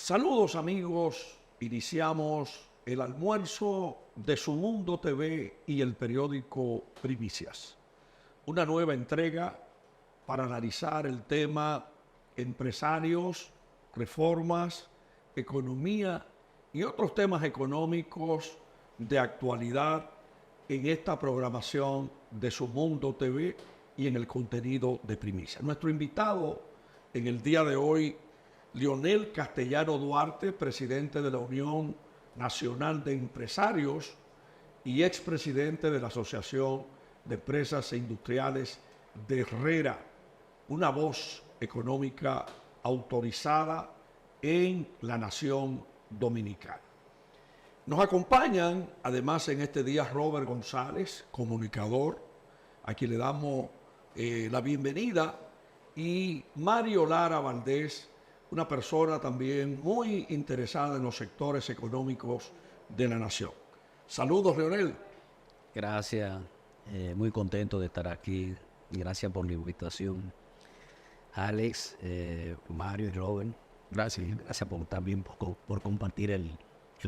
Saludos amigos, iniciamos el almuerzo de Su Mundo TV y el periódico Primicias. Una nueva entrega para analizar el tema empresarios, reformas, economía y otros temas económicos de actualidad en esta programación de Su Mundo TV y en el contenido de Primicias. Nuestro invitado en el día de hoy, Leonel Castellano Duarte, presidente de la Unión Nacional de Empresarios y expresidente de la Asociación de Empresas e Industriales de Herrera, una voz económica autorizada en la nación dominicana. Nos acompañan además en este día Robert González, comunicador, a quien le damos la bienvenida, y Mario Lara Valdés, una persona también muy interesada en los sectores económicos de la nación. Saludos, Leonel. Gracias, muy contento de estar aquí. Gracias por la invitación. Alex, Mario y Robert, gracias también por compartir el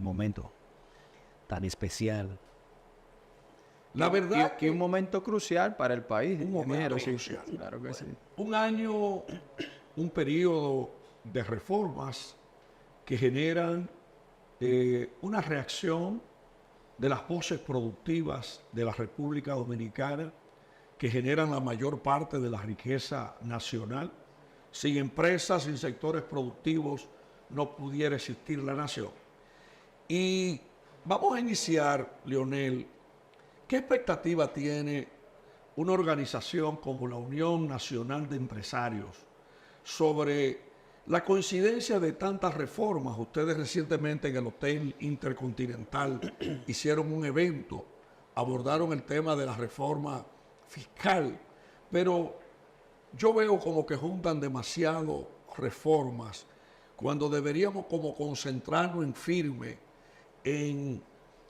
momento tan especial. La verdad que un momento crucial para el país. Un momento Sí, crucial. claro que sí. Un año, un periodo de reformas que generan una reacción de las voces productivas de la República Dominicana, que generan la mayor parte de la riqueza nacional. Sin empresas, sin sectores productivos, no pudiera existir la nación. Y vamos a iniciar, Leonel, ¿qué expectativa tiene una organización como la Unión Nacional de Empresarios sobre la coincidencia de tantas reformas? Ustedes recientemente en el Hotel Intercontinental hicieron un evento, abordaron el tema de la reforma fiscal, pero yo veo como que juntan demasiado reformas cuando deberíamos como concentrarnos en firme en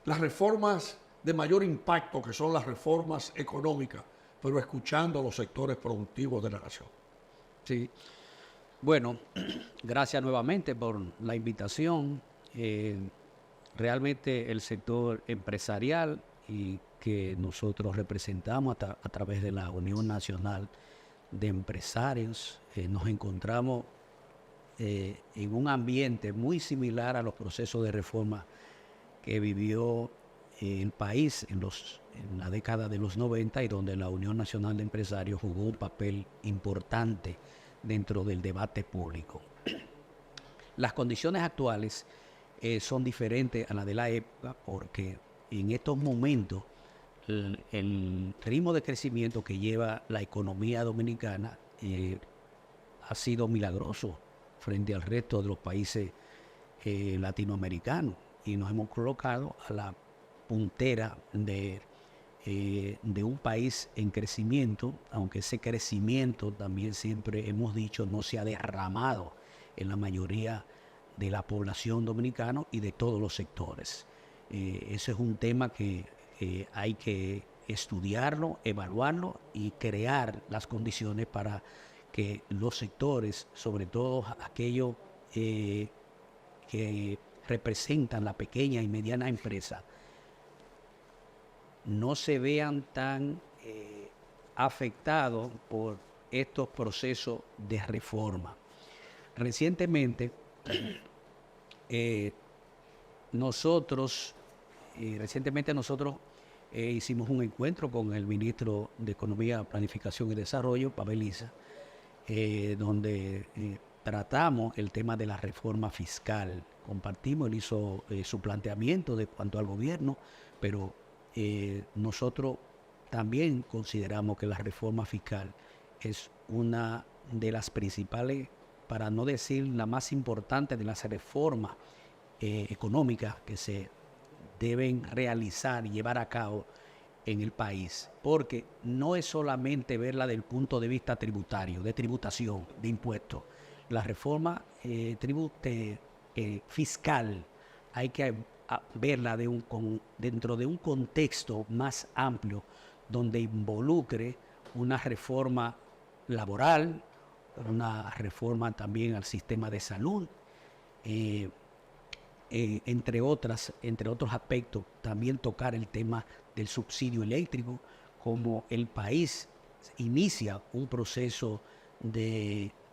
las reformas de mayor impacto, que son las reformas económicas, pero escuchando a los sectores productivos de la nación. Sí. Bueno, gracias nuevamente por la invitación. Realmente el sector empresarial y que nosotros representamos a través de la Unión Nacional de Empresarios, nos encontramos en un ambiente muy similar a los procesos de reforma que vivió el país en la década de los 90 y donde la Unión Nacional de Empresarios jugó un papel importante dentro del debate público. Las condiciones actuales son diferentes a las de la época porque en estos momentos el ritmo de crecimiento que lleva la economía dominicana ha sido milagroso frente al resto de los países latinoamericanos y nos hemos colocado a la puntera de un país en crecimiento, aunque ese crecimiento también siempre hemos dicho no se ha derramado en la mayoría de la población dominicana y de todos los sectores. Ese es un tema que hay que estudiarlo, evaluarlo y crear las condiciones para que los sectores, sobre todo aquellos que representan la pequeña y mediana empresa, no se vean tan afectados por estos procesos de reforma. Recientemente nosotros hicimos un encuentro con el ministro de Economía, Planificación y Desarrollo, Pavel Issa, donde tratamos el tema de la reforma fiscal. Compartimos, él hizo su planteamiento de cuanto al gobierno, pero nosotros también consideramos que la reforma fiscal es una de las principales, para no decir la más importante de las reformas económicas que se deben realizar y llevar a cabo en el país, porque no es solamente verla del punto de vista tributario, de tributación, de impuestos. La reforma fiscal hay que verla dentro de un contexto más amplio donde involucre una reforma laboral, una reforma también al sistema de salud entre otros aspectos, también tocar el tema del subsidio eléctrico, como el país inicia un proceso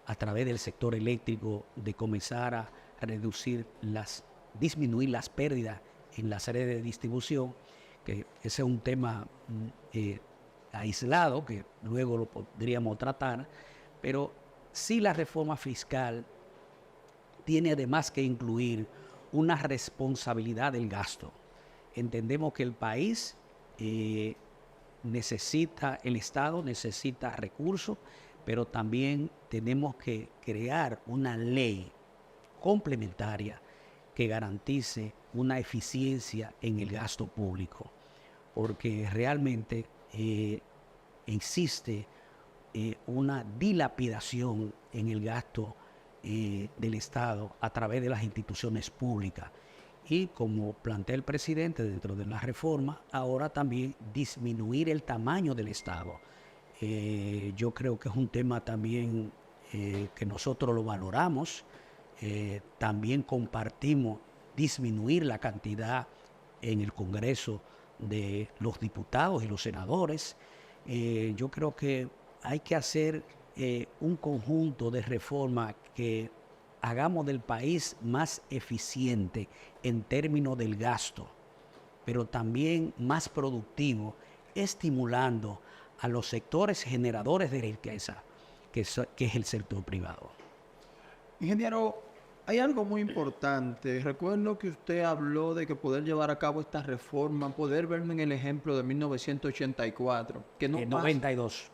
a través del sector eléctrico, de comenzar a disminuir las pérdidas en las redes de distribución, que ese es un tema aislado que luego lo podríamos tratar, pero sí la reforma fiscal tiene además que incluir una responsabilidad del gasto. Entendemos que el país el Estado necesita recursos, pero también tenemos que crear una ley complementaria que garantice una eficiencia en el gasto público, porque realmente existe una dilapidación en el gasto del Estado a través de las instituciones públicas. Y como plantea el presidente dentro de la reforma, ahora también disminuir el tamaño del Estado. Yo creo que es un tema también que nosotros lo valoramos. También compartimos disminuir la cantidad en el Congreso de los diputados y los senadores. Yo creo que hay que hacer un conjunto de reformas que hagamos del país más eficiente en términos del gasto, pero también más productivo, estimulando a los sectores generadores de riqueza, que es el sector privado. Ingeniero, hay algo muy importante. Recuerdo que usted habló de que poder llevar a cabo esta reforma, poder verme en el ejemplo de 1984, que no 92.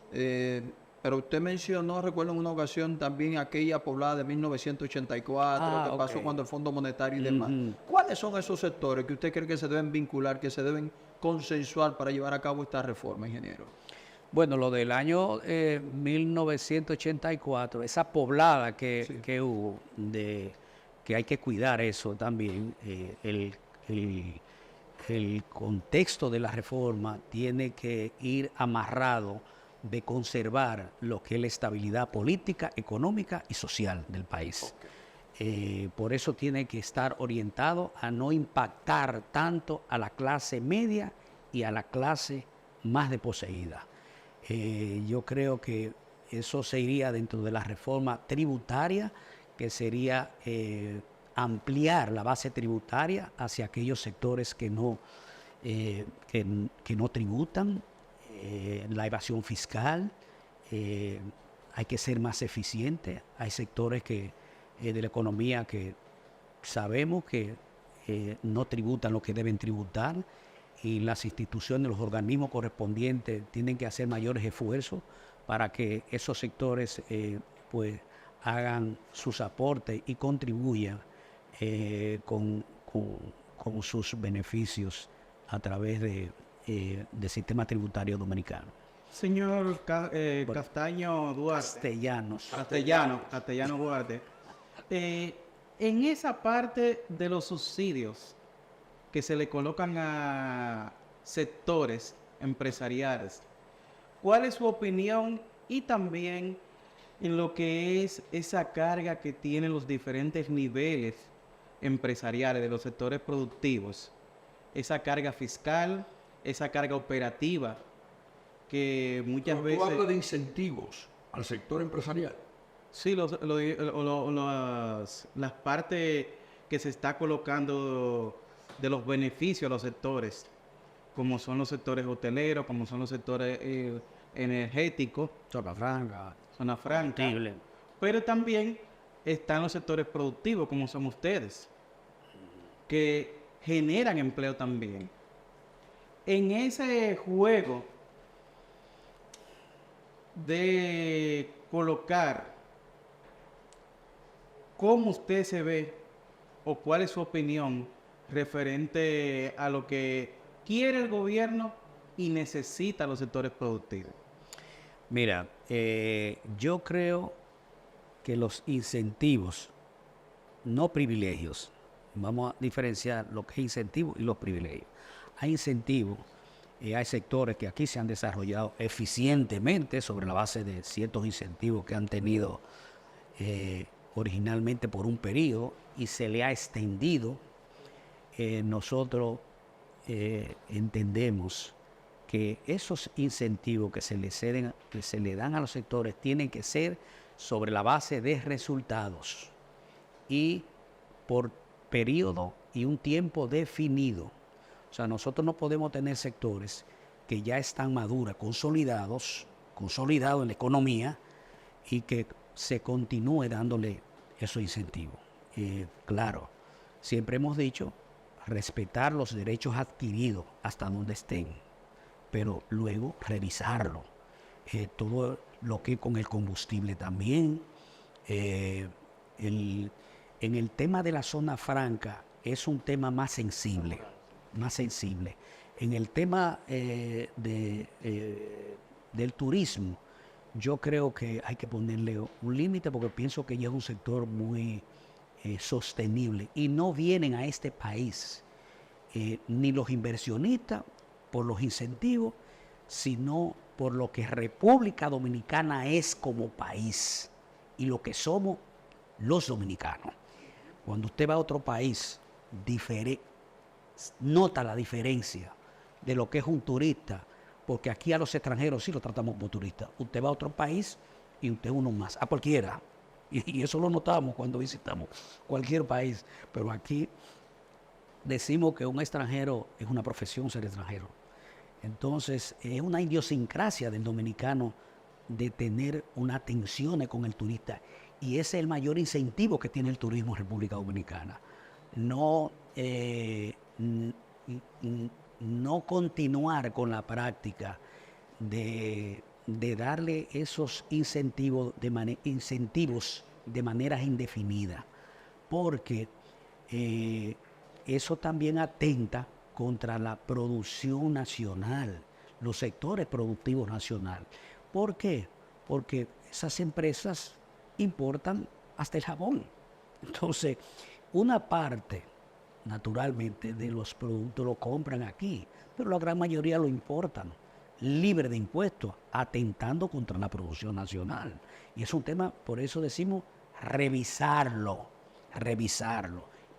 Pero usted mencionó, recuerdo en una ocasión también aquella poblada de 1984, que pasó cuando el Fondo Monetario y demás. ¿Cuáles son esos sectores que usted cree que se deben vincular, que se deben consensuar para llevar a cabo esta reforma, ingeniero? Bueno, lo del año 1984, esa poblada que hubo, que hay que cuidar eso también, el contexto de la reforma tiene que ir amarrado de conservar lo que es la estabilidad política, económica y social del país. Por eso tiene que estar orientado a no impactar tanto a la clase media y a la clase más desposeída. Yo creo que eso se iría dentro de la reforma tributaria, que sería ampliar la base tributaria hacia aquellos sectores que no tributan. La evasión fiscal, hay que ser más eficiente. Hay sectores de la economía que sabemos que no tributan lo que deben tributar, y las instituciones, los organismos correspondientes tienen que hacer mayores esfuerzos para que esos sectores pues hagan sus aportes y contribuyan con sus beneficios a través del sistema tributario dominicano. Señor Castaño Duarte. Castellano Duarte. En esa parte de los subsidios que se le colocan a sectores empresariales, ¿cuál es su opinión? Y también en lo que es esa carga que tienen los diferentes niveles empresariales de los sectores productivos, esa carga fiscal, esa carga operativa, que muchas veces... ¿Tú hablas de incentivos al sector empresarial? Sí, las partes que se está colocando de los beneficios a los sectores, como son los sectores hoteleros, como son los sectores energéticos, Zona franca. Pero también están los sectores productivos, como son ustedes, que generan empleo también. En ese juego de colocar cómo usted se ve o cuál es su opinión referente a lo que quiere el gobierno y necesita los sectores productivos. Mira, yo creo que los incentivos, no privilegios, vamos a diferenciar lo que es incentivo y los privilegios. Hay incentivos, hay sectores que aquí se han desarrollado eficientemente sobre la base de ciertos incentivos que han tenido originalmente por un periodo y se le ha extendido. Nosotros entendemos que esos incentivos que se le dan a los sectores tienen que ser sobre la base de resultados y por periodo y un tiempo definido. O sea, nosotros no podemos tener sectores que ya están maduros, consolidados en la economía y que se continúe dándole esos incentivos. Claro, siempre hemos dicho respetar los derechos adquiridos hasta donde estén, pero luego revisarlo. Todo lo que con el combustible también. En el tema de la zona franca es un tema más sensible. En el tema del turismo, yo creo que hay que ponerle un límite porque pienso que ya es un sector muy sostenible y no vienen a este país ni los inversionistas por los incentivos, sino por lo que República Dominicana es como país y lo que somos los dominicanos. Cuando usted va a otro país, nota la diferencia de lo que es un turista, porque aquí a los extranjeros sí los tratamos como turistas. Usted va a otro país y usted es uno más, a cualquiera. Y eso lo notamos cuando visitamos cualquier país. Pero aquí decimos que un extranjero es una profesión ser extranjero. Entonces, es una idiosincrasia del dominicano de tener una atención con el turista. Y ese es el mayor incentivo que tiene el turismo en República Dominicana. No continuar con la práctica de darle esos incentivos de manera indefinida, porque eso también atenta contra la producción nacional, los sectores productivos nacionales. ¿Por qué? Porque esas empresas importan hasta el jabón. Entonces, una parte, naturalmente, de los productos lo compran aquí, pero la gran mayoría lo importan, libre de impuestos, atentando contra la producción nacional. Y es un tema, por eso decimos, revisarlo,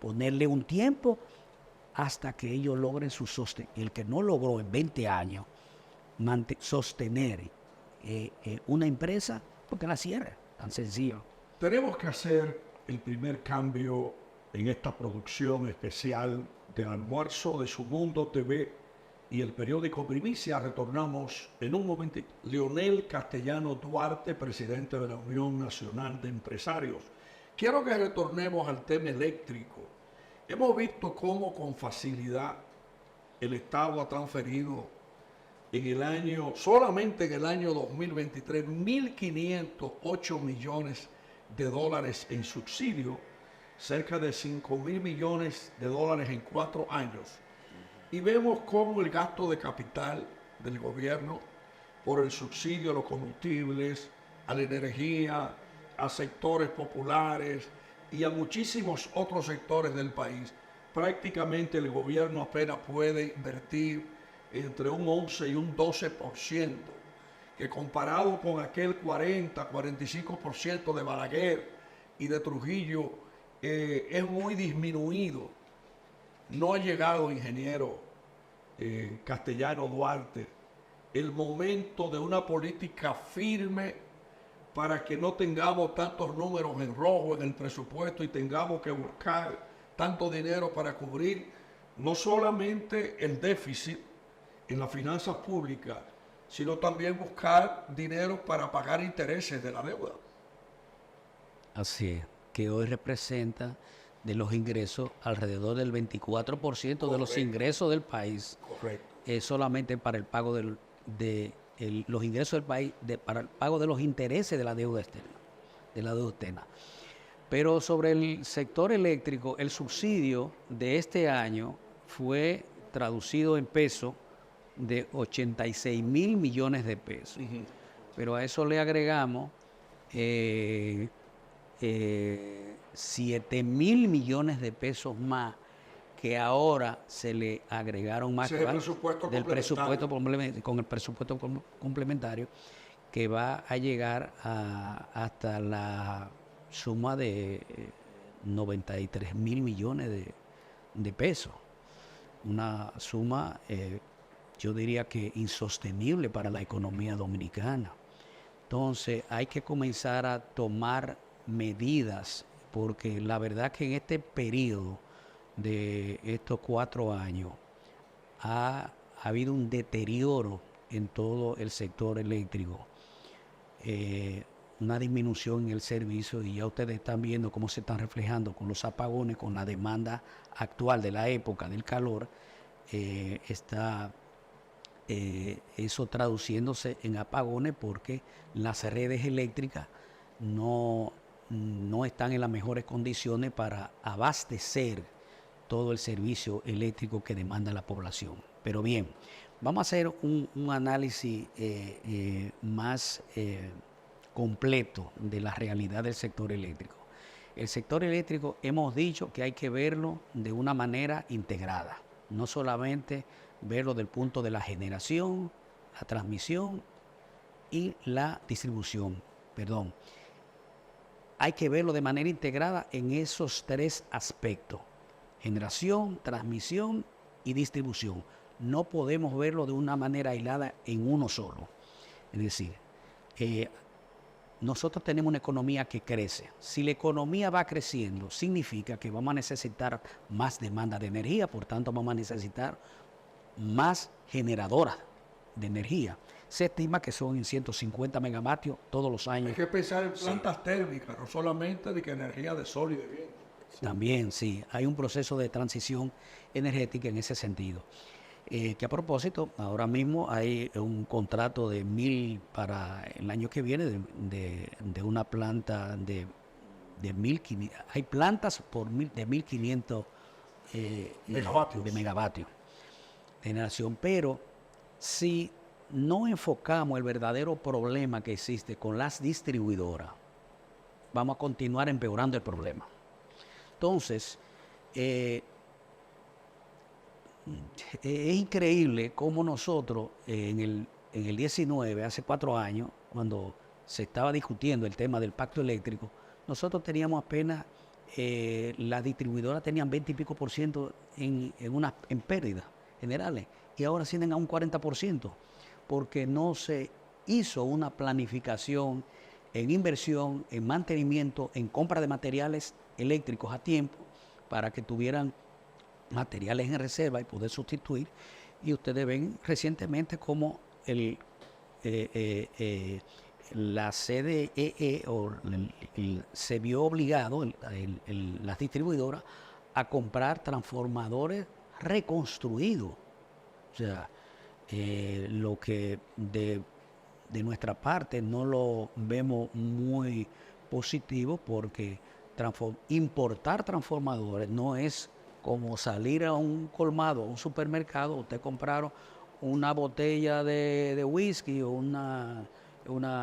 ponerle un tiempo hasta que ellos logren su sostén. El que no logró en 20 años sostener una empresa, porque la cierre, tan sencillo. Tenemos que hacer el primer cambio en esta producción especial del almuerzo de Su Mundo TV y el periódico Primicia. Retornamos en un momentito. Leonel Castellano Duarte, presidente de la Unión Nacional de Empresarios. Quiero que retornemos al tema eléctrico. Hemos visto cómo con facilidad el Estado ha transferido solamente en el año 2023, 1.508 millones de dólares en subsidio, cerca de 5.000 millones de dólares en 4 años. Y vemos cómo el gasto de capital del gobierno por el subsidio a los combustibles, a la energía, a sectores populares y a muchísimos otros sectores del país, prácticamente el gobierno apenas puede invertir entre un 11 y un 12%, que comparado con aquel 40-45% de Balaguer y de Trujillo, es muy disminuido. No ha llegado, ingeniero Castellano Duarte, el momento de una política firme para que no tengamos tantos números en rojo en el presupuesto y tengamos que buscar tanto dinero para cubrir no solamente el déficit en las finanzas públicas, sino también buscar dinero para pagar intereses de la deuda. Así es, que hoy representa de los ingresos alrededor del 24% Correcto. De los ingresos del país. Correcto. Es solamente para el pago los ingresos del país, para el pago de los intereses de la deuda externa. Pero sobre el sector eléctrico, el subsidio de este año fue traducido en pesos de 86.000 millones de pesos. Uh-huh. Pero a eso le agregamos 7.000 millones de pesos más que ahora se le agregaron más del presupuesto con el presupuesto complementario, que va a llegar hasta la suma de 93.000 millones de pesos. Una suma, yo diría que insostenible para la economía dominicana. Entonces hay que comenzar a tomar medidas, porque la verdad que en este periodo de estos 4 años ha habido un deterioro en todo el sector eléctrico, una disminución en el servicio, y ya ustedes están viendo cómo se están reflejando con los apagones, con la demanda actual de la época del calor, está eso traduciéndose en apagones porque las redes eléctricas no están en las mejores condiciones para abastecer todo el servicio eléctrico que demanda la población. Pero bien, vamos a hacer un análisis más completo de la realidad del sector eléctrico. El sector eléctrico hemos dicho que hay que verlo de una manera integrada, no solamente verlo del punto de la generación, la transmisión y la distribución. Hay que verlo de manera integrada en esos 3 aspectos: generación, transmisión y distribución. No podemos verlo de una manera aislada en uno solo. Es decir, nosotros tenemos una economía que crece. Si la economía va creciendo, significa que vamos a necesitar más demanda de energía, por tanto vamos a necesitar más generadoras de energía. Se estima que son en 150 megavatios todos los años. Hay que pensar en plantas térmicas, no solamente de que energía de sol y de viento. También, sí, hay un proceso de transición energética en ese sentido. Que a propósito, ahora mismo hay un contrato de 1.000 para el año que viene de una planta de 1.500. Hay plantas de 1.500 megavatios de generación, pero si no enfocamos el verdadero problema que existe con las distribuidoras, vamos a continuar empeorando el problema. Entonces, es increíble cómo nosotros en el 19, hace 4 años, cuando se estaba discutiendo el tema del pacto eléctrico, nosotros teníamos apenas, las distribuidoras tenían 20 y pico % en pérdidas generales, y ahora ascienden a un 40%, porque no se hizo una planificación en inversión, en mantenimiento, en compra de materiales eléctricos a tiempo, para que tuvieran materiales en reserva y poder sustituir. Y ustedes ven recientemente cómo la CDEE se vio obligado, las distribuidoras, a comprar transformadores reconstruidos. O sea, lo que de nuestra parte no lo vemos muy positivo, porque importar transformadores no es como salir a un colmado, a un supermercado, usted comprar una botella de whisky o una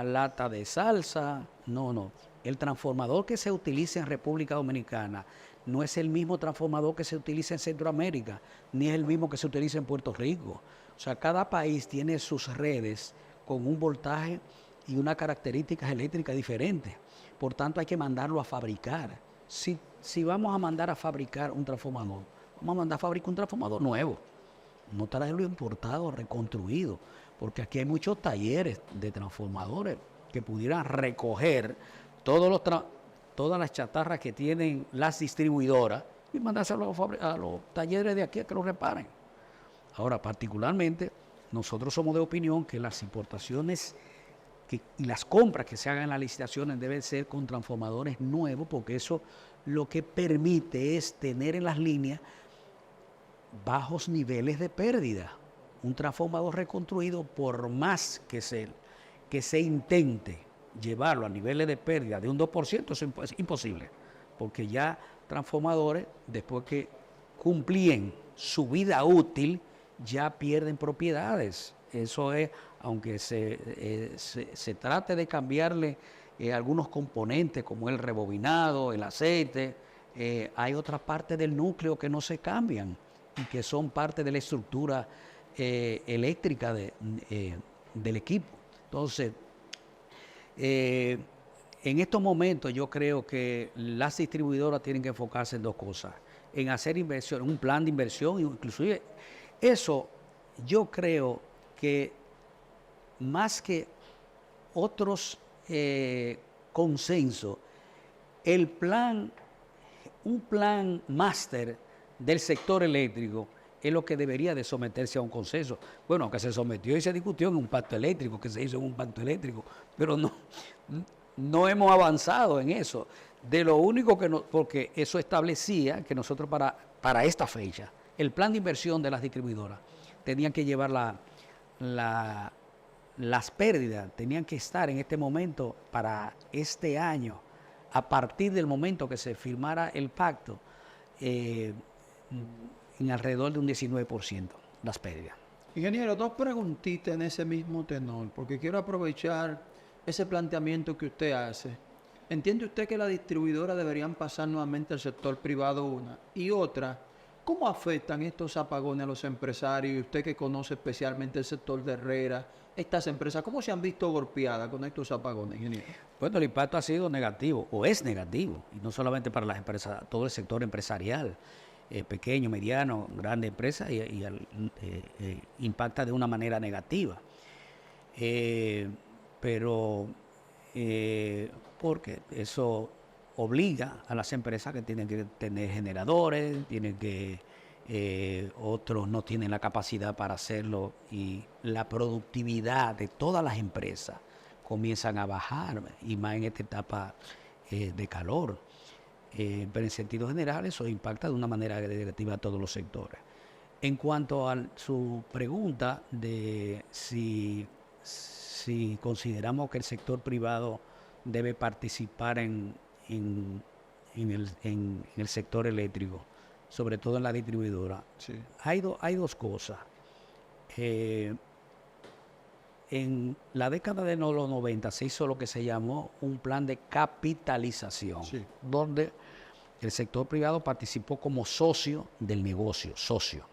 lata de salsa. No. El transformador que se utiliza en República Dominicana no es el mismo transformador que se utiliza en Centroamérica, ni es el mismo que se utiliza en Puerto Rico. O sea, cada país tiene sus redes con un voltaje y unas características eléctricas diferentes. Por tanto, hay que mandarlo a fabricar. Si vamos a mandar a fabricar un transformador, vamos a mandar a fabricar un transformador nuevo. No traerlo importado, reconstruido, porque aquí hay muchos talleres de transformadores que pudieran recoger todas las chatarras que tienen las distribuidoras y mandárselo a los talleres de aquí a que lo reparen. Ahora, particularmente, nosotros somos de opinión que las importaciones y las compras que se hagan en las licitaciones deben ser con transformadores nuevos, porque eso lo que permite es tener en las líneas bajos niveles de pérdida. Un transformador reconstruido, por más que se intente llevarlo a niveles de pérdida de un 2%, eso es imposible, porque ya transformadores, después que cumplían su vida útil, ya pierden propiedades. Eso es, aunque se trate de cambiarle algunos componentes como el rebobinado, el aceite, hay otras partes del núcleo que no se cambian y que son parte de la estructura eléctrica del equipo. Entonces, En estos momentos yo creo que las distribuidoras tienen que enfocarse en dos cosas, en hacer inversión, un plan de inversión, inclusive eso yo creo que más que otros consensos, un plan máster del sector eléctrico es lo que debería de someterse a un consenso. Bueno, que se sometió y se discutió en un pacto eléctrico, que se hizo en un pacto eléctrico, pero no hemos avanzado en eso. De lo único que porque eso establecía que nosotros para esta fecha, el plan de inversión de las distribuidoras tenían que llevar las pérdidas, tenían que estar en este momento para este año, a partir del momento que se firmara el pacto, en alrededor de un 19% las pérdidas. Ingeniero, dos preguntitas en ese mismo tenor, porque quiero aprovechar ese planteamiento que usted hace. ¿Entiende usted que las distribuidoras deberían pasar nuevamente al sector privado una? Y otra, ¿cómo afectan estos apagones a los empresarios? Y usted que conoce especialmente el sector de Herrera, estas empresas, ¿cómo se han visto golpeadas con estos apagones, ingeniero? Bueno, el impacto ha sido negativo, o es negativo, y no solamente para las empresas, todo el sector empresarial, pequeño, mediano, grande empresa, y impacta de una manera negativa. Pero porque eso obliga a las empresas que tienen que tener generadores, tienen que otros no tienen la capacidad para hacerlo, y la productividad de todas las empresas comienzan a bajar, y más en esta etapa de calor. Pero en sentido general eso impacta de una manera negativa a todos los sectores. En cuanto a su pregunta de si consideramos que el sector privado debe participar en el sector eléctrico, sobre todo en la distribuidora, sí. Hay dos cosas. En la década de los 90 se hizo lo que se llamó un plan de capitalización, sí, donde el sector privado participó como socio del negocio, socio.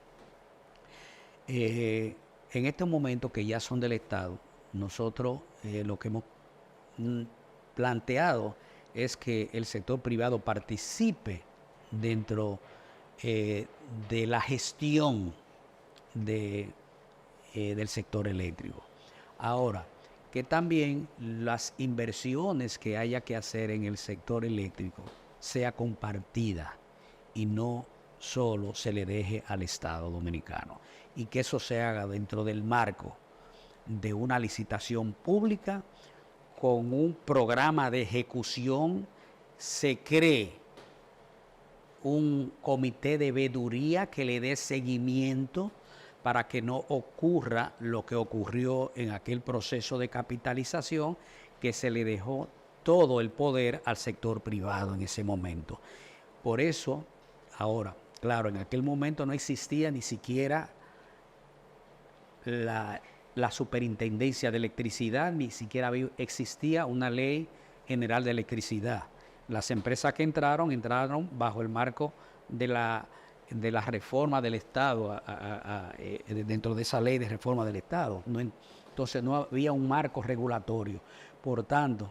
En estos momentos que ya son del Estado, nosotros lo que hemos planteado es que el sector privado participe dentro de la gestión del sector eléctrico. Ahora, que también las inversiones que haya que hacer en el sector eléctrico sea compartida y no solo se le deje al Estado dominicano, y que eso se haga dentro del marco de una licitación pública con un programa de ejecución. Se cree un comité de veeduría que le dé seguimiento para que no ocurra lo que ocurrió en aquel proceso de capitalización, que se le dejó todo el poder al sector privado en ese momento. Por eso, ahora, claro, en aquel momento no existía ni siquiera la superintendencia de electricidad, ni siquiera existía una ley general de electricidad. Las empresas que entraron bajo el marco de la reforma del Estado, dentro de esa ley de reforma del Estado. Entonces no había un marco regulatorio. Por tanto,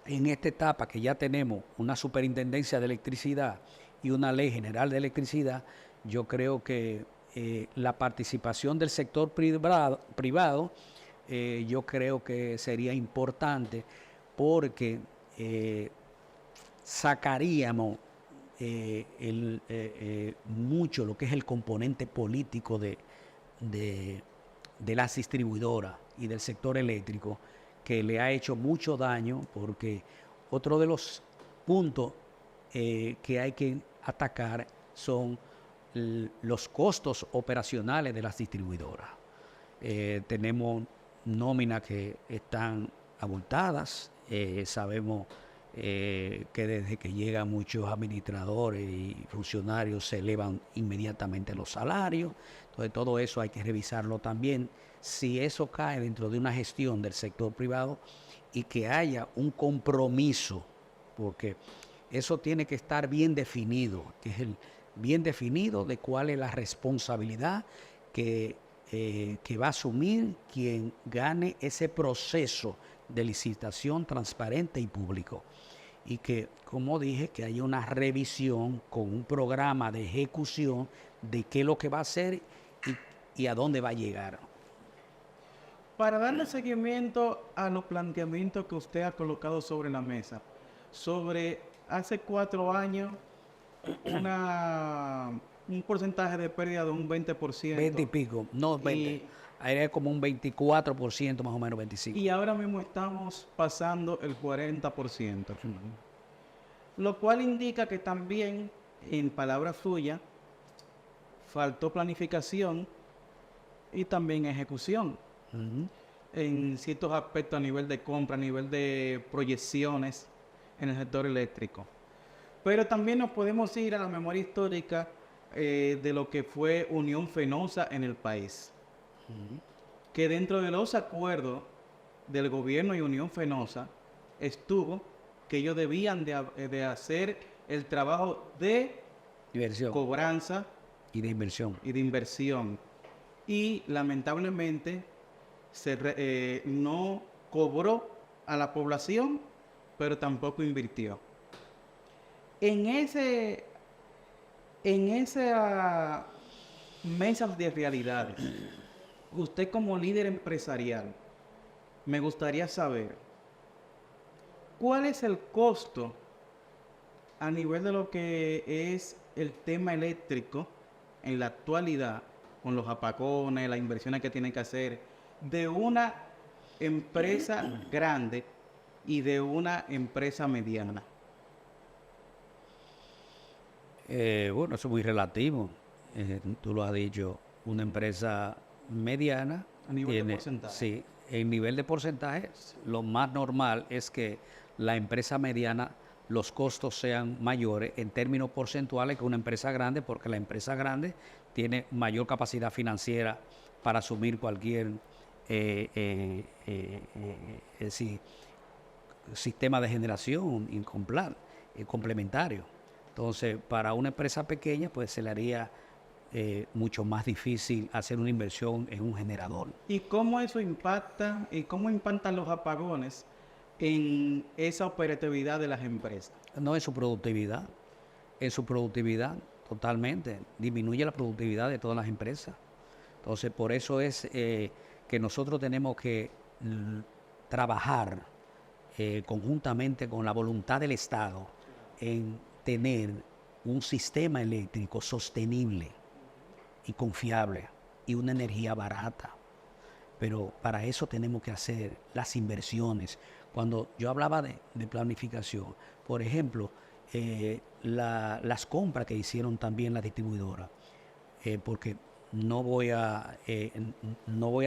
en esta etapa que ya tenemos una superintendencia de electricidad y una ley general de electricidad, yo creo que la participación del sector privado, yo creo que sería importante, porque sacaríamos mucho lo que es el componente político de las distribuidoras y del sector eléctrico, que le ha hecho mucho daño, porque otro de los puntos que hay que atacar son los costos operacionales de las distribuidoras. Tenemos nóminas que están abultadas, sabemos que desde que llegan muchos administradores y funcionarios se elevan inmediatamente los salarios. Entonces todo eso hay que revisarlo también, si eso cae dentro de una gestión del sector privado, y que haya un compromiso, porque eso tiene que estar bien definido, que es bien definido de cuál es la responsabilidad que va a asumir quien gane ese proceso de licitación transparente y público. Y que, como dije, que haya una revisión con un programa de ejecución de qué es lo que va a hacer y a dónde va a llegar. Para darle seguimiento a los planteamientos que usted ha colocado sobre la mesa, sobre hace 4 años, un porcentaje de pérdida de un 20%. 20 y pico, no 20. Era como un 24%, más o menos 25%. Y ahora mismo estamos pasando el 40%. Lo cual indica que también, en palabras suyas, faltó planificación y también ejecución. En ciertos aspectos a nivel de compra, a nivel de proyecciones en el sector eléctrico. Pero también nos podemos ir a la memoria histórica de lo que fue Unión Fenosa en el país. Que dentro de los acuerdos del gobierno y Unión Fenosa estuvo que ellos debían de hacer el trabajo de Diversión. Cobranza Y de inversión. Y lamentablemente no cobró a la población, pero tampoco invirtió. En esa mesa de realidades, usted como líder empresarial, me gustaría saber cuál es el costo a nivel de lo que es el tema eléctrico en la actualidad, con los apagones, las inversiones que tienen que hacer, de una empresa grande y de una empresa mediana. Bueno, eso es muy relativo. Tú lo has dicho, una empresa mediana. A nivel de porcentaje. Sí, en nivel de porcentaje, lo más normal es que la empresa mediana, los costos sean mayores en términos porcentuales que una empresa grande, porque la empresa grande tiene mayor capacidad financiera para asumir cualquier sistema de generación complementario. Entonces, para una empresa pequeña, pues se le haría mucho más difícil hacer una inversión en un generador. ¿Y cómo eso impacta y cómo impactan los apagones en esa operatividad de las empresas? No en su productividad, totalmente. Disminuye la productividad de todas las empresas. Entonces, por eso es que nosotros tenemos que trabajar conjuntamente con la voluntad del Estado en tener un sistema eléctrico sostenible y confiable y una energía barata. Pero para eso tenemos que hacer las inversiones. Cuando yo hablaba de planificación, por ejemplo, las compras que hicieron también las distribuidoras, porque no voy a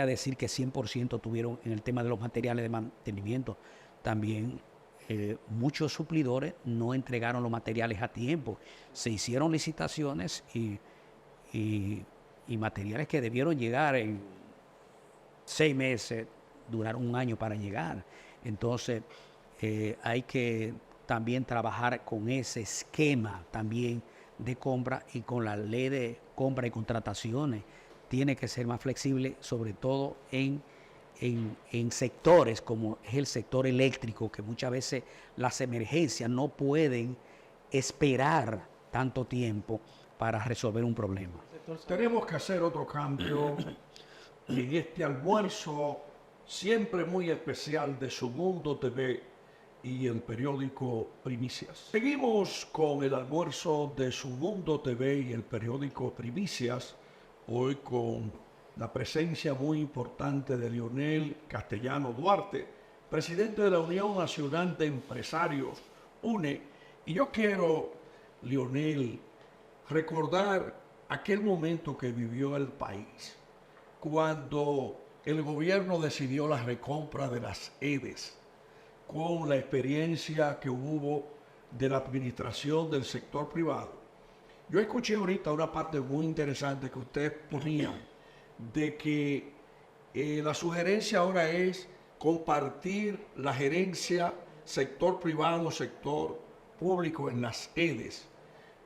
decir que 100% tuvieron en el tema de los materiales de mantenimiento. También muchos suplidores no entregaron los materiales a tiempo. Se hicieron licitaciones y materiales que debieron llegar en 6 meses, duraron 1 año para llegar. Entonces, hay que también trabajar con ese esquema también de compra y con la ley de compra y contrataciones. Tiene que ser más flexible, sobre todo en sectores como es el sector eléctrico, que muchas veces las emergencias no pueden esperar tanto tiempo para resolver un problema. Tenemos que hacer otro cambio en este almuerzo siempre muy especial de Su Mundo TV y el periódico Primicias. Seguimos con el almuerzo de Su Mundo TV y el periódico Primicias, hoy con la presencia muy importante de Leonel Castellano Duarte, presidente de la Unión Nacional de Empresarios, UNE. Y yo quiero, Leonel, recordar aquel momento que vivió el país, cuando el gobierno decidió la recompra de las EDES, con la experiencia que hubo de la administración del sector privado. Yo escuché ahorita una parte muy interesante que usted ponía, de que la sugerencia ahora es compartir la gerencia sector privado, sector público en las EDES.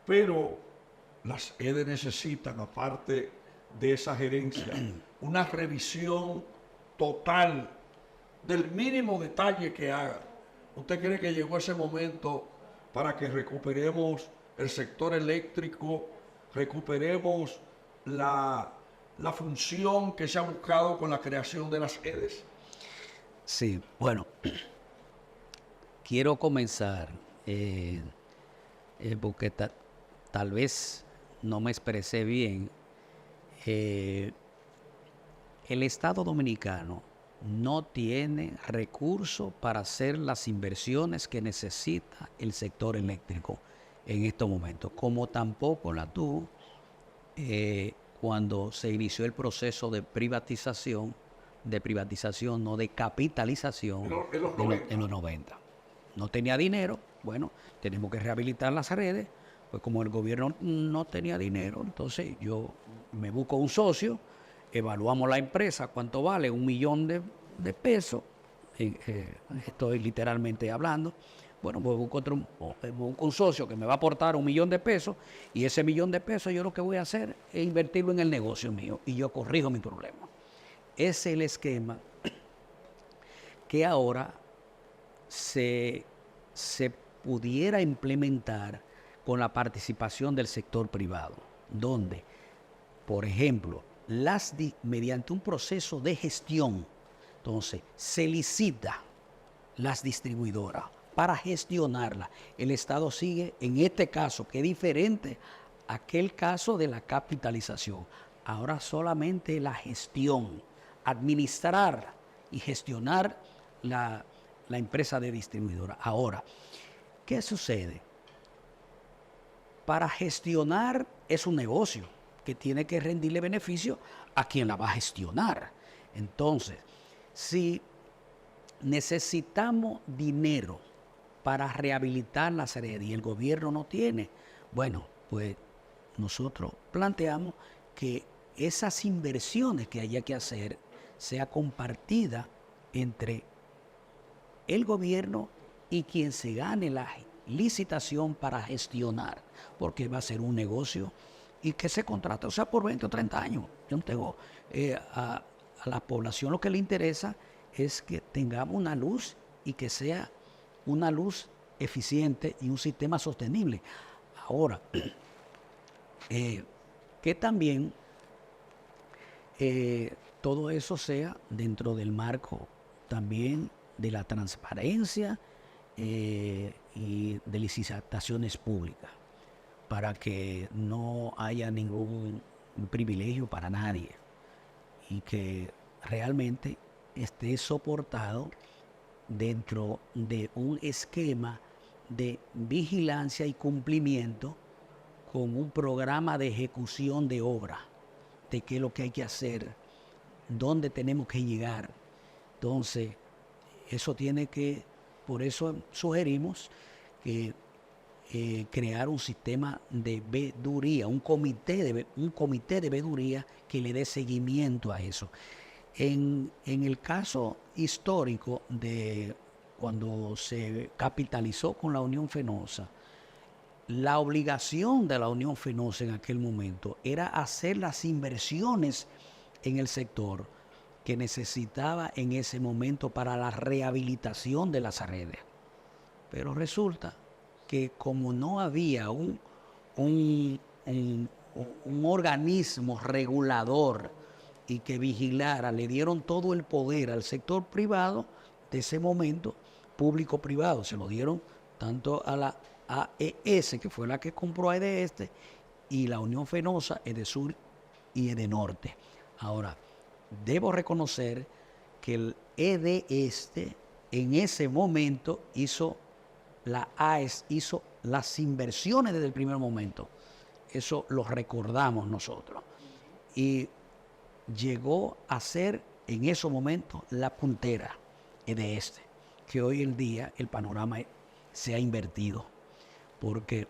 Pero las EDES necesitan, aparte de esa gerencia, una revisión total del mínimo detalle que haga. ¿Usted cree que llegó ese momento para que recuperemos el sector eléctrico, recuperemos la función que se ha buscado con la creación de las redes? Sí, bueno, quiero comenzar, porque tal vez no me expresé bien. El Estado Dominicano no tiene recursos para hacer las inversiones que necesita el sector eléctrico en estos momentos, como tampoco la tuvo cuando se inició el proceso de privatización, no de capitalización en los 90. No tenía dinero, bueno, tenemos que rehabilitar las redes, pues como el gobierno no tenía dinero, entonces yo me busco un socio, evaluamos la empresa, cuánto vale, $1 millón de pesos, estoy literalmente hablando. Bueno, pues busco un socio que me va a aportar $1 millón de pesos, y ese $1 millón de pesos yo lo que voy a hacer es invertirlo en el negocio mío y yo corrijo mi problema. Ese es el esquema que ahora se pudiera implementar con la participación del sector privado, donde, por ejemplo, mediante un proceso de gestión, entonces se licita las distribuidoras para gestionarla. El Estado sigue, en este caso, que es diferente a aquel caso de la capitalización. Ahora solamente la gestión, administrar y gestionar la empresa de distribuidora. Ahora, ¿qué sucede? Para gestionar es un negocio que tiene que rendirle beneficio a quien la va a gestionar. Entonces, si necesitamos dinero para rehabilitar las redes y el gobierno no tiene, bueno, pues nosotros planteamos que esas inversiones que haya que hacer sea compartida entre el gobierno y quien se gane la licitación para gestionar, porque va a ser un negocio y que se contrata, o sea, por 20 o 30 años. Yo no tengo, a la población lo que le interesa es que tengamos una luz y que sea una luz eficiente y un sistema sostenible. Ahora, que también todo eso sea dentro del marco también de la transparencia y de licitaciones públicas, para que no haya ningún privilegio para nadie y que realmente esté soportado dentro de un esquema de vigilancia y cumplimiento con un programa de ejecución de obra, de qué es lo que hay que hacer, dónde tenemos que llegar. Entonces, eso tiene que, por eso sugerimos que crear un sistema de veeduría, un comité de veeduría que le dé seguimiento a eso. En el caso histórico de cuando se capitalizó con la Unión Fenosa, la obligación de la Unión Fenosa en aquel momento era hacer las inversiones en el sector que necesitaba en ese momento para la rehabilitación de las redes. Pero resulta que como no había un organismo regulador y que vigilara, le dieron todo el poder al sector privado de ese momento, público-privado, se lo dieron tanto a la AES, que fue la que compró a EDESTE, y la Unión Fenosa, EDESUR y EDENORTE. Ahora, debo reconocer que el EDESTE en ese momento la AES hizo las inversiones desde el primer momento. Eso lo recordamos nosotros. Y llegó a ser en ese momento la puntera EDESTE, que hoy en día el panorama se ha invertido, porque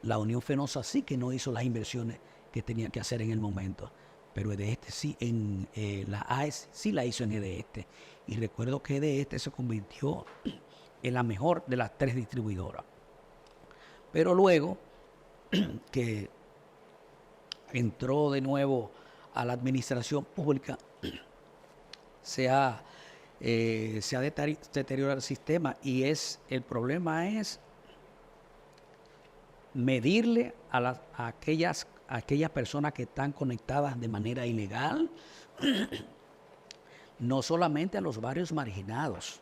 la Unión Fenosa sí que no hizo las inversiones que tenía que hacer en el momento, pero EDESTE sí, la AES sí la hizo en EDESTE. Y recuerdo que EDESTE se convirtió en la mejor de las 3 distribuidoras. Pero luego que entró de nuevo a la administración pública, se ha se ha deteriorado el sistema y el problema es medirle a aquellas personas que están conectadas de manera ilegal, no solamente a los barrios marginados.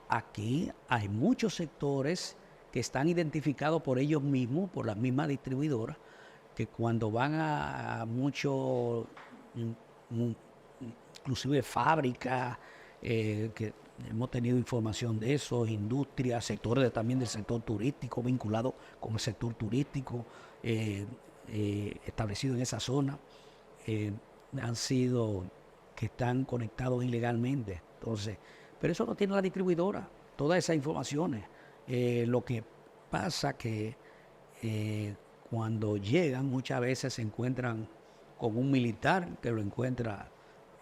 Aquí hay muchos sectores que están identificados por ellos mismos, por la misma distribuidora, que cuando van a muchos, inclusive fábricas, que hemos tenido información de eso, industrias, sectores también del sector turístico, vinculados con el sector turístico, establecido en esa zona, han sido que están conectados ilegalmente. Entonces, pero eso no tiene la distribuidora, todas esas informaciones. Lo que pasa que cuando llegan muchas veces se encuentran con un militar que lo encuentra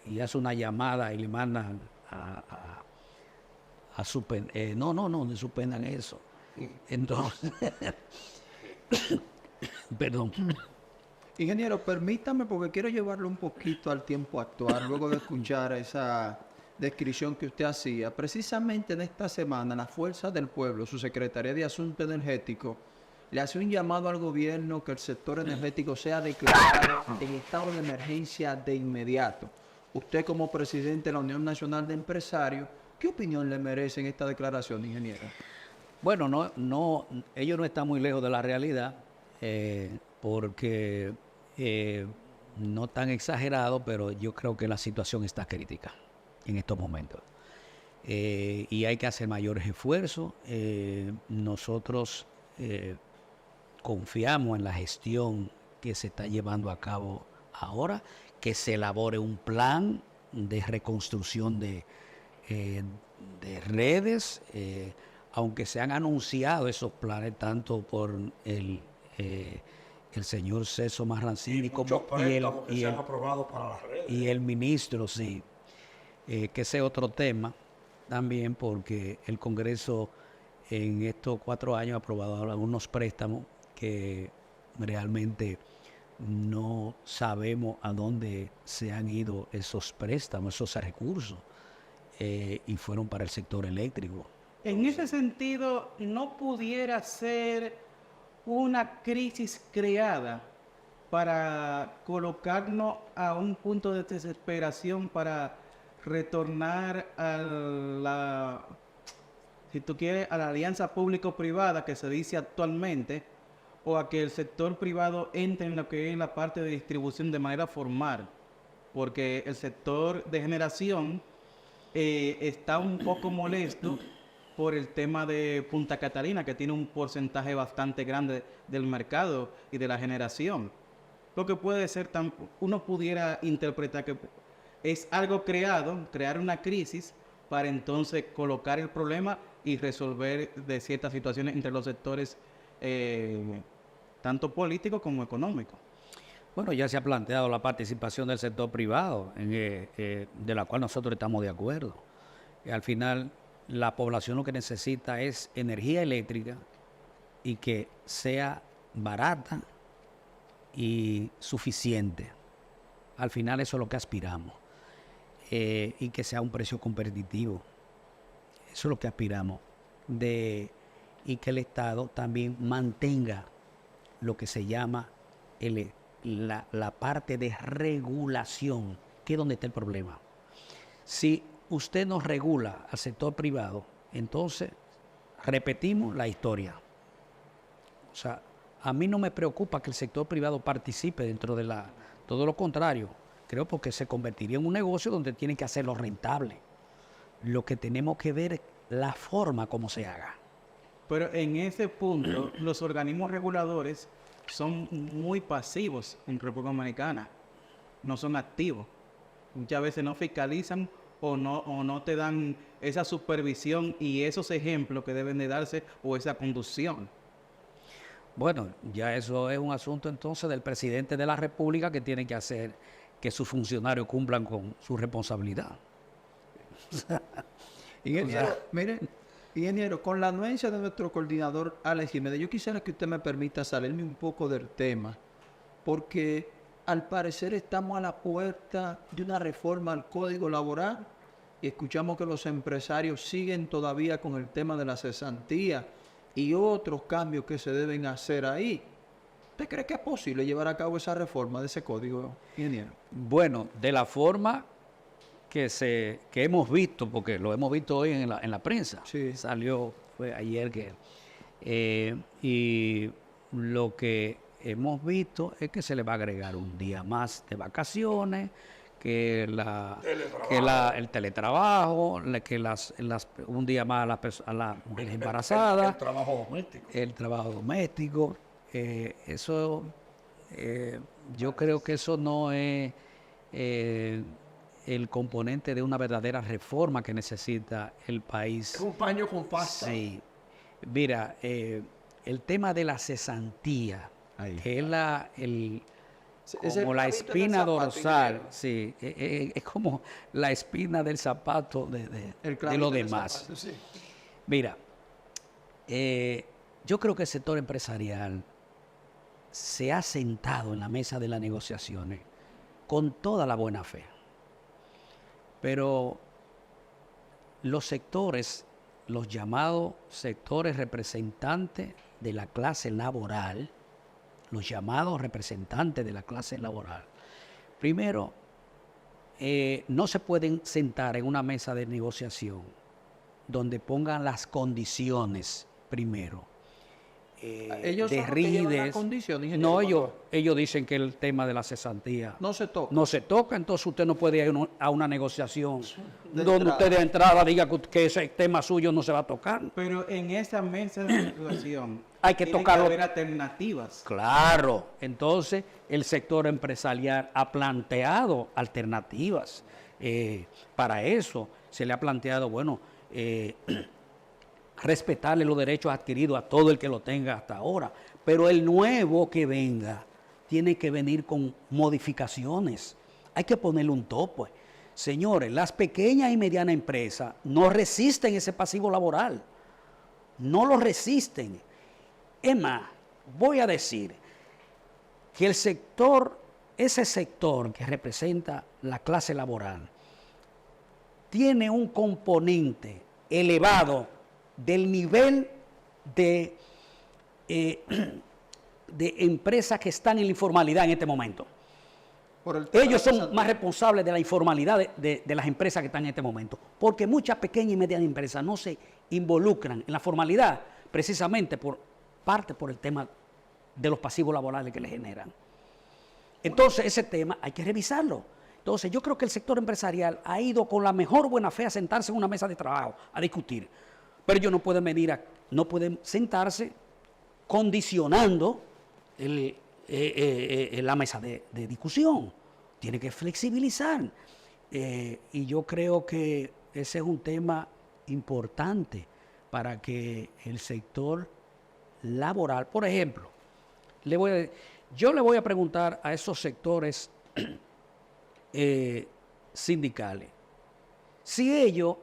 y hace una llamada y le mandan a suspender. No suspendan eso. Entonces, perdón. Ingeniero, permítame porque quiero llevarlo un poquito al tiempo actual, luego de escuchar esa descripción que usted hacía. Precisamente en esta semana, la Fuerza del Pueblo, su Secretaría de Asuntos Energéticos, le hace un llamado al gobierno que el sector energético sea declarado en estado de emergencia de inmediato. Usted como presidente de la Unión Nacional de Empresarios, ¿qué opinión le merecen esta declaración, ingeniero? Bueno, ellos no están muy lejos de la realidad, porque no tan exagerado, pero yo creo que la situación está crítica en estos momentos. Y hay que hacer mayores esfuerzos. Nosotros confiamos en la gestión que se está llevando a cabo ahora, que se elabore un plan de reconstrucción de redes, aunque se han anunciado esos planes tanto por el señor Celso Marrancini y el ministro, sí, que ese es otro tema también, porque el Congreso en estos 4 años ha aprobado algunos préstamos que realmente no sabemos a dónde se han ido esos préstamos, esos recursos, y fueron para el sector eléctrico. En ese sentido, ¿no pudiera ser una crisis creada para colocarnos a un punto de desesperación para retornar a la, si tú quieres, a la alianza público-privada que se dice actualmente, o a que el sector privado entre en lo que es la parte de distribución de manera formal? Porque el sector de generación está un poco molesto por el tema de Punta Catalina, que tiene un porcentaje bastante grande del mercado y de la generación. Lo que puede ser, uno pudiera interpretar que es algo creado, crear una crisis para entonces colocar el problema y resolver de ciertas situaciones entre los sectores, tanto políticos como económicos. Bueno, ya se ha planteado la participación del sector privado, de la cual nosotros estamos de acuerdo. Al final, la población lo que necesita es energía eléctrica y que sea barata y suficiente. Al final eso es lo que aspiramos. Y que sea un precio competitivo. Eso es lo que aspiramos. Y que el Estado también mantenga lo que se llama la parte de regulación, que es donde está el problema. Si usted no regula al sector privado, entonces repetimos la historia. O sea, a mí no me preocupa que el sector privado participe dentro de todo lo contrario. Creo porque se convertiría en un negocio donde tienen que hacerlo rentable. Lo que tenemos que ver es la forma como se haga. Pero en ese punto, los organismos reguladores son muy pasivos en República Dominicana. No son activos. Muchas veces no fiscalizan o no te dan esa supervisión y esos ejemplos que deben de darse o esa conducción. Bueno, ya eso es un asunto entonces del presidente de la República, que tiene que hacer que sus funcionarios cumplan con su responsabilidad. Ingeniero, con la anuencia de nuestro coordinador Alex Jiménez, yo quisiera que usted me permita salirme un poco del tema, porque al parecer estamos a la puerta de una reforma al Código Laboral y escuchamos que los empresarios siguen todavía con el tema de la cesantía y otros cambios que se deben hacer ahí. ¿Usted cree que es posible llevar a cabo esa reforma de ese código, ingeniero? Bueno, de la forma que hemos visto, porque lo hemos visto hoy en la prensa, Sí. salió, fue ayer y lo que hemos visto es que se le va a agregar un día más de vacaciones, que el teletrabajo, un día más a las mujeres embarazadas, el trabajo doméstico. Yo creo que eso no es el componente de una verdadera reforma que necesita el país. Es un paño con pasta. Sí. Mira, el tema de la cesantía, que es como la espina dorsal, sí, es como la espina del zapato de los demás. Zapato, sí. Mira, yo creo que el sector empresarial se ha sentado en la mesa de las negociaciones con toda la buena fe. Pero los sectores, los llamados sectores representantes de la clase laboral, primero, no se pueden sentar en una mesa de negociación donde pongan las condiciones primero. Ellos son los que llevan las condiciones, ingeniero. No, ellos dicen que el tema de la cesantía no se toca. no se toca, entonces usted no puede ir a una negociación donde usted de entrada diga que ese tema suyo no se va a tocar. Pero en esa mesa de negociación Hay que tiene tocarlo. haber alternativas. Claro, entonces el sector empresarial ha planteado alternativas. Para eso se le ha planteado, bueno, respetarle los derechos adquiridos a todo el que lo tenga hasta ahora. Pero el nuevo que venga tiene que venir con modificaciones. Hay que ponerle un tope. Señores, las pequeñas y medianas empresas no resisten ese pasivo laboral. No lo resisten. Es más, voy a decir que ese sector que representa la clase laboral, tiene un componente elevado del nivel de empresas que están en la informalidad en este momento. Ellos son más responsables de la informalidad de las empresas que están en este momento, porque muchas pequeñas y medianas empresas no se involucran en la formalidad precisamente por el tema de los pasivos laborales que le generan. Entonces ese tema hay que revisarlo. Entonces yo creo que el sector empresarial ha ido con la mejor buena fe a sentarse en una mesa de trabajo a discutir. Pero ellos no pueden sentarse condicionando la mesa de discusión. Tiene que flexibilizar. Y yo creo que ese es un tema importante para que el sector laboral, por ejemplo, yo le voy a preguntar a esos sectores sindicales, si ellos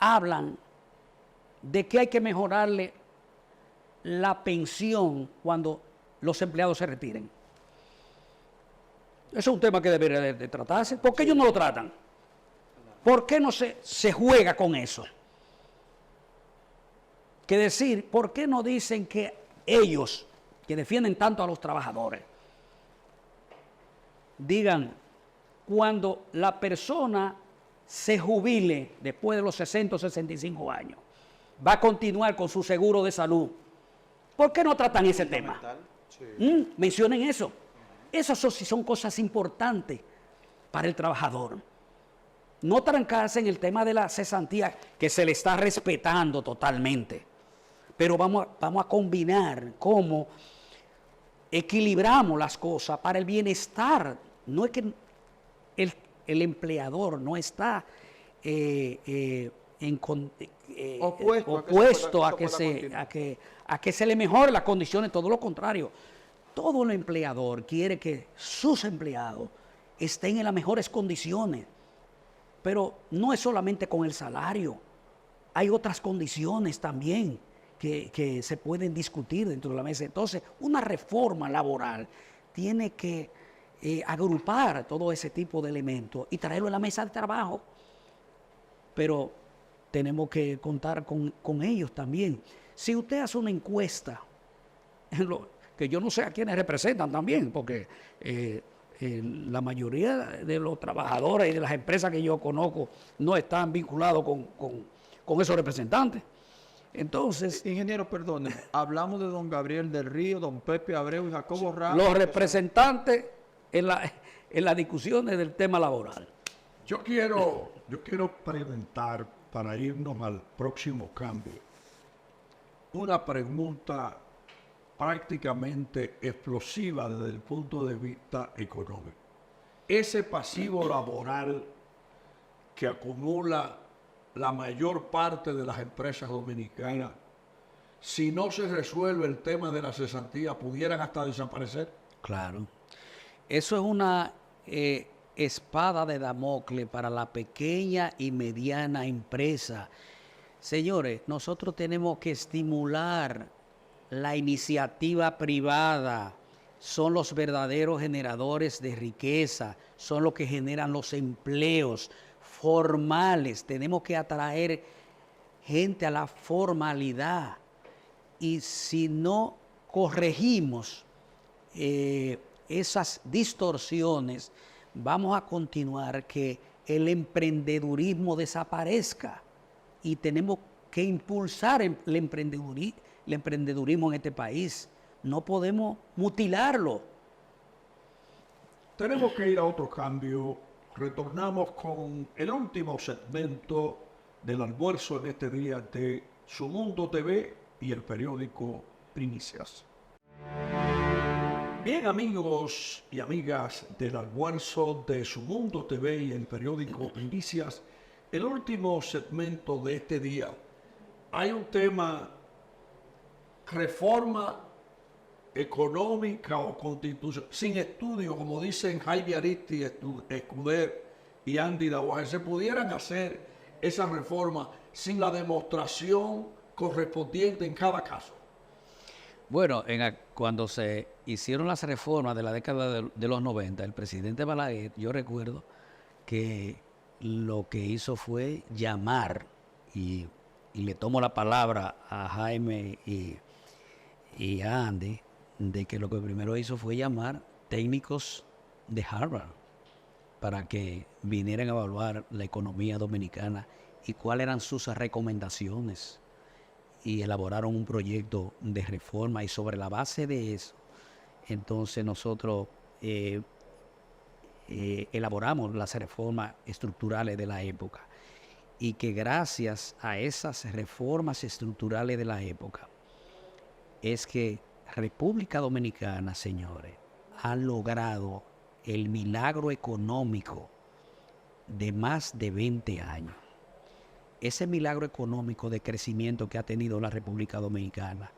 hablan de que hay que mejorarle la pensión cuando los empleados se retiren. Eso es un tema que debería de tratarse. ¿Por qué ellos no lo tratan? ¿Por qué no se juega con eso? Que decir, ¿por qué no dicen que ellos, que defienden tanto a los trabajadores, digan, cuando la persona se jubile después de los 60 o 65 años, va a continuar con su seguro de salud? ¿Por qué no tratan ese tema? Sí. Mencionen eso. Esas sí son cosas importantes para el trabajador. No trancarse en el tema de la cesantía, que se le está respetando totalmente. Pero vamos a combinar cómo equilibramos las cosas para el bienestar. No es que el empleador no está opuesto a que se le mejore las condiciones, todo lo contrario. Todo el empleador quiere que sus empleados estén en las mejores condiciones, pero no es solamente con el salario, hay otras condiciones también que se pueden discutir dentro de la mesa. Entonces, una reforma laboral tiene que agrupar todo ese tipo de elementos y traerlo a la mesa de trabajo pero tenemos que contar con ellos también. Si usted hace una encuesta, que yo no sé a quiénes representan también, porque la mayoría de los trabajadores y de las empresas que yo conozco no están vinculados con esos representantes. Entonces, ingeniero, perdone, hablamos de don Gabriel del Río, don Pepe Abreu y Jacobo Ramos. Los representantes en las discusiones del tema laboral. Yo quiero preguntar, para irnos al próximo cambio, una pregunta prácticamente explosiva desde el punto de vista económico. Ese pasivo laboral que acumula la mayor parte de las empresas dominicanas, si no se resuelve el tema de la cesantía, pudieran hasta desaparecer. Claro. Eso es una espada de Damocles para la pequeña y mediana empresa. Señores, nosotros tenemos que estimular la iniciativa privada. Son los verdaderos generadores de riqueza, son los que generan los empleos formales. Tenemos que atraer gente a la formalidad. Y si no corregimos esas distorsiones, vamos a continuar que el emprendedurismo desaparezca. Y tenemos que impulsar el emprendedurismo en este país. No podemos mutilarlo. Tenemos que ir a otro cambio. Retornamos con el último segmento del almuerzo en este día de Su Mundo TV y el periódico Primicias. Bien, amigos y amigas del almuerzo de Su Mundo TV y el periódico Primicias, el último segmento de este día. Hay un tema: reforma económica o constitución sin estudio, como dicen Jaime Aristi, Escuder y Andy Dawaje. Se pudieran hacer esa reforma sin la demostración correspondiente en cada caso. Bueno, cuando se hicieron las reformas de la década de los 90, el presidente Balaguer, yo recuerdo que lo que hizo fue llamar, y le tomo la palabra a Jaime y a Andy, de que lo que primero hizo fue llamar técnicos de Harvard para que vinieran a evaluar la economía dominicana y cuáles eran sus recomendaciones, y elaboraron un proyecto de reforma, y sobre la base de eso, entonces nosotros elaboramos las reformas estructurales de la época, y que gracias a esas reformas estructurales de la época es que República Dominicana, señores, ha logrado el milagro económico de más de 20 años. Ese milagro económico de crecimiento que ha tenido la República Dominicana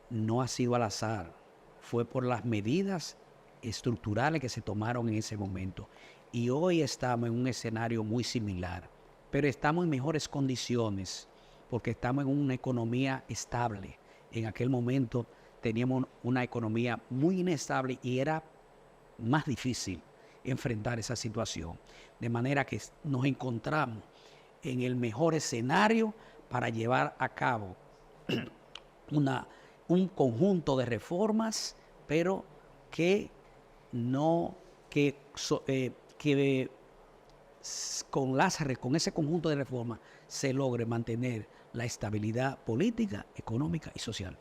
no ha sido al azar, fue por las medidas estructurales que se tomaron en ese momento. Y hoy estamos en un escenario muy similar, pero estamos en mejores condiciones porque estamos en una economía estable. En aquel momento teníamos una economía muy inestable y era más difícil enfrentar esa situación. De manera que nos encontramos en el mejor escenario para llevar a cabo un conjunto de reformas, pero con ese conjunto de reformas se logre mantener la estabilidad política, económica y social.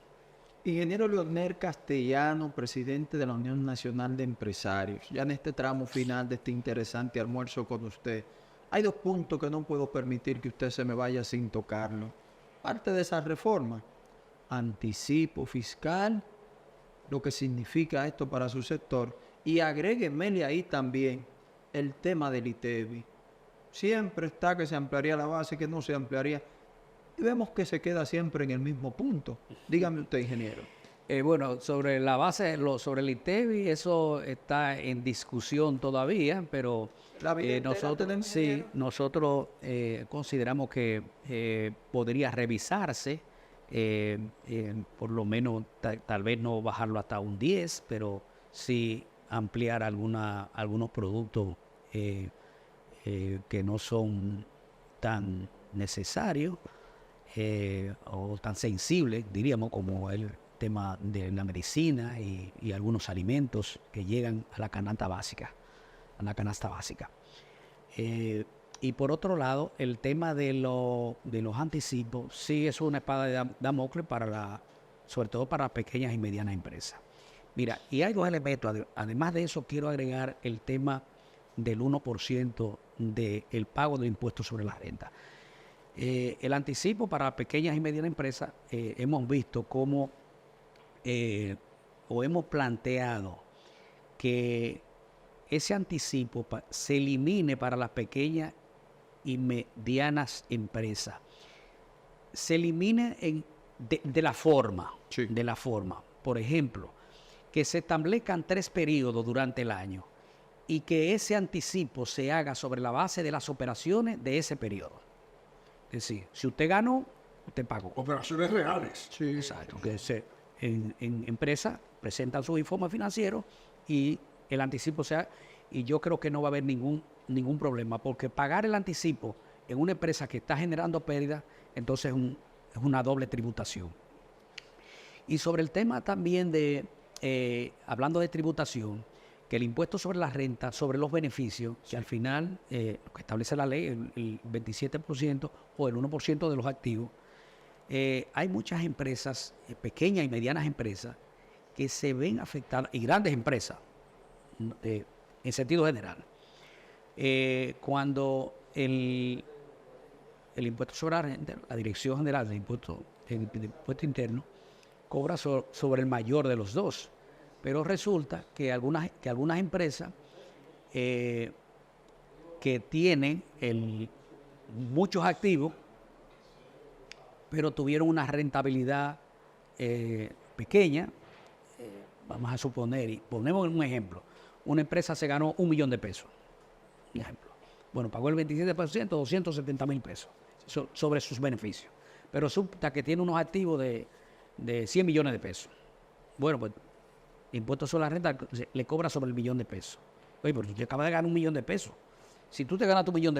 Ingeniero Leonel Castellano, presidente de la Unión Nacional de Empresarios, ya en este tramo final de este interesante almuerzo con usted, hay dos puntos que no puedo permitir que usted se me vaya sin tocarlo. Parte de esa reforma, anticipo fiscal, lo que significa esto para su sector, y agréguenmele ahí también el tema del ITEVI. Siempre está que se ampliaría la base, que no se ampliaría. Y vemos que se queda siempre en el mismo punto. Dígame usted, ingeniero. Bueno, sobre la base, sobre el ITEVI, eso está en discusión todavía, pero nosotros consideramos que podría revisarse, por lo menos tal vez no bajarlo hasta un 10, pero sí ampliar algunos productos que no son tan necesario o tan sensible, diríamos, como el tema de la medicina y algunos alimentos que llegan a la canasta básica. Y por otro lado, el tema de los anticipos sí es una espada de Damocles sobre todo para pequeñas y medianas empresas. Mira, y hay dos elementos. Además de eso, quiero agregar el tema del 1% del pago de impuestos sobre la renta. El anticipo para pequeñas y medianas empresas, hemos visto cómo o hemos planteado que ese anticipo se elimine para las pequeñas y medianas empresas. Se elimine de la forma. Por ejemplo, que se establezcan 3 periodos durante el año y que ese anticipo se haga sobre la base de las operaciones de ese periodo. Es decir, si usted ganó, usted pagó. Operaciones reales. Sí. Exacto. Que en empresas presentan sus informes financieros y el anticipo sea, y yo creo que no va a haber ningún problema, porque pagar el anticipo en una empresa que está generando pérdidas, entonces es una doble tributación. Y sobre el tema también hablando de tributación, que el impuesto sobre la renta, sobre los beneficios, que al final, lo que establece la ley, el 27% o el 1% de los activos, hay muchas empresas, pequeñas y medianas empresas, que se ven afectadas, y grandes empresas, en sentido general, cuando el impuesto sobre la renta, la Dirección General del Impuesto Interno, cobra sobre el mayor de los dos. Pero resulta que algunas empresas que tienen muchos activos, pero tuvieron una rentabilidad pequeña, vamos a suponer, y ponemos un ejemplo, una empresa se ganó $1 millón. Un ejemplo. Bueno, pagó el 27%, 270,000 pesos sobre sus beneficios. Pero resulta que tiene unos activos de 100 millones de pesos. Bueno, pues impuestos sobre la renta le cobra sobre el $1 millón. Oye, pero tú acabas de ganar $1 millón. Si tú te ganas tu $1 millón,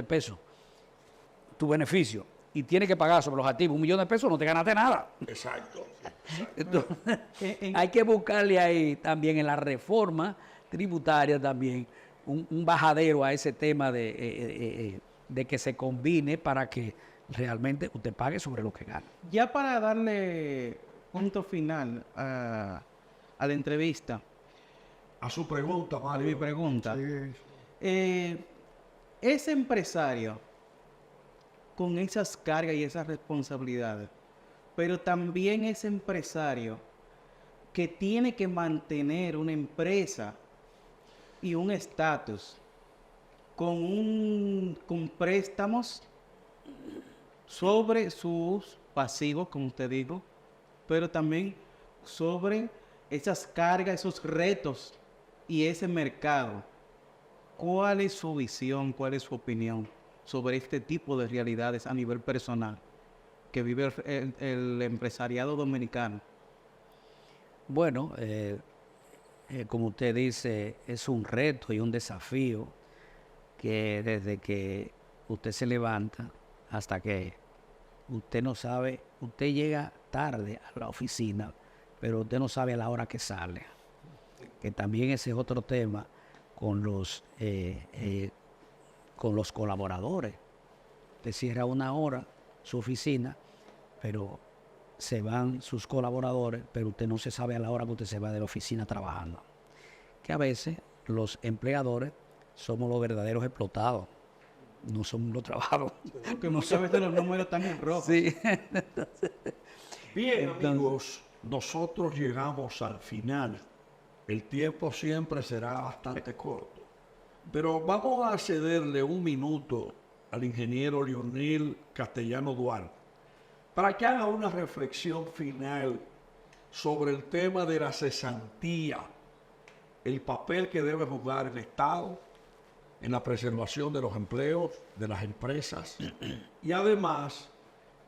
tu beneficio, y tienes que pagar sobre los activos $1 millón, no te ganaste nada. Exacto. Entonces, hay que buscarle ahí también en la reforma tributaria también un bajadero a ese tema de que se combine para que realmente usted pague sobre lo que gana. Ya para darle punto final a la entrevista. A su pregunta, Mario. Mi pregunta. Sí. Ese empresario con esas cargas y esas responsabilidades, pero también ese empresario que tiene que mantener una empresa y un estatus con préstamos sobre sus pasivos, como usted dijo, pero también sobre esas cargas, esos retos y ese mercado. ¿Cuál es su visión, cuál es su opinión sobre este tipo de realidades a nivel personal que vive el empresariado dominicano? Bueno, como usted dice, es un reto y un desafío que desde que usted se levanta hasta que usted no sabe, usted llega tarde a la oficina, pero usted no sabe a la hora que sale. Que también ese es otro tema con los colaboradores. Usted cierra una hora su oficina, pero se van sus colaboradores, pero usted no se sabe a la hora que usted se va de la oficina trabajando. Que a veces los empleadores somos los verdaderos explotados, no somos los trabajadores. Que muchas veces los números están en rojo. Sí. Bien, amigos, nosotros llegamos al final. El tiempo siempre será bastante corto. Pero vamos a cederle un minuto al ingeniero Leonel Castellano Duarte para que haga una reflexión final sobre el tema de la cesantía, el papel que debe jugar el Estado en la preservación de los empleos, de las empresas, y además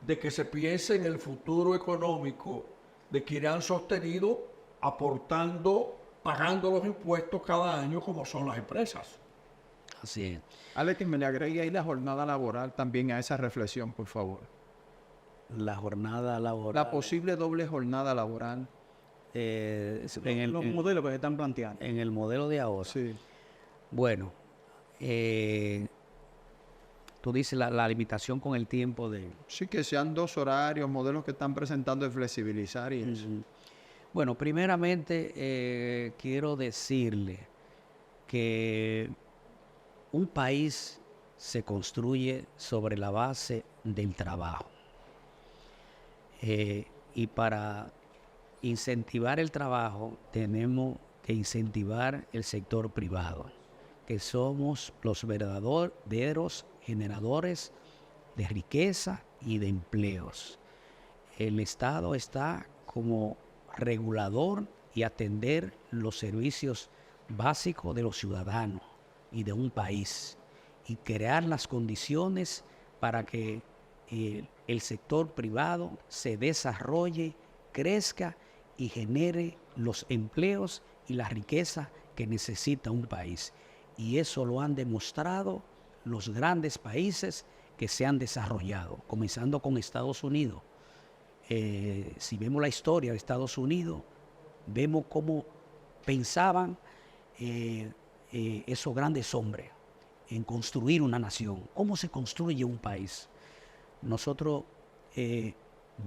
de que se piense en el futuro económico de quienes han sostenido aportando, pagando los impuestos cada año como son las empresas. Así es. Alex, que me le agregue ahí la jornada laboral también a esa reflexión, por favor. La jornada laboral. La posible doble jornada laboral. Los modelos que se están planteando. En el modelo de ahora. Sí. Bueno, tú dices la limitación con el tiempo de... Sí, que sean 2 horarios, modelos que están presentando de flexibilizar y eso. Bueno, primeramente quiero decirle que un país se construye sobre la base del trabajo. Y para incentivar el trabajo tenemos que incentivar el sector privado, que somos los verdaderos generadores de riqueza y de empleos. El Estado está como regulador y atender los servicios básicos de los ciudadanos y de un país, y crear las condiciones para que el sector privado se desarrolle, crezca y genere los empleos y la riqueza que necesita un país. Y eso lo han demostrado los grandes países que se han desarrollado, comenzando con Estados Unidos. Si vemos la historia de Estados Unidos, vemos cómo pensaban esos grandes hombres en construir una nación. ¿Cómo se construye un país? Nosotros